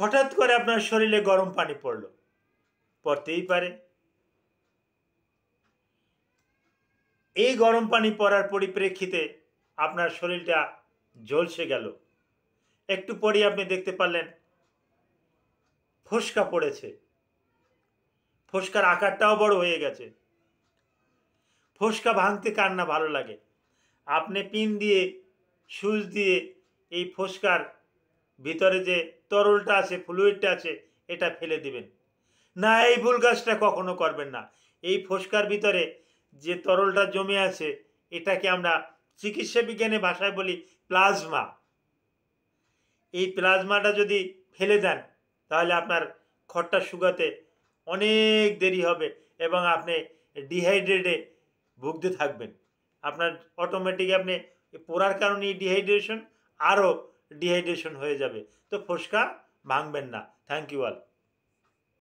হঠাৎ করে আপনার শরীরে গরম পানি পড়লো, পড়তেই পারে। এই গরম পানি পড়ার পরিপ্রেক্ষিতে আপনার শরীরটা ঝলসে গেল। একটু পরেই আপনি দেখতে পারলেন ফোসকা পড়েছে, ফোসকার আকারটাও বড় হয়ে গেছে। ফোসকা ভাঙতে কার না ভালো লাগে? আপনি পিন দিয়ে, সুচ দিয়ে এই ফোসকার ভিতরে যে তরলটা আছে, ফ্লুইডটা আছে, এটা ফেলে দিবেন না। এই ভুল কাজটা কখনো করবেন না। এই ফোসকার ভিতরে যে তরলটা জমে আছে, এটাকে আমরা চিকিৎসা বিজ্ঞানে ভাষায় বলি প্লাজমা। এই প্লাজমাটা যদি ফেলে দেন তাহলে আপনার খরটা শুকাতে অনেক দেরি হবে এবং আপনি ডিহাইড্রেটে ভুগতে থাকবেন। আপনার অটোমেটিক আপনি পোড়ার কারণে ডিহাইড্রেশন, আরও ডিহাইড্রেশন হয়ে যাবে। তো ফোসকা ভাঙবেন না। Thank you all.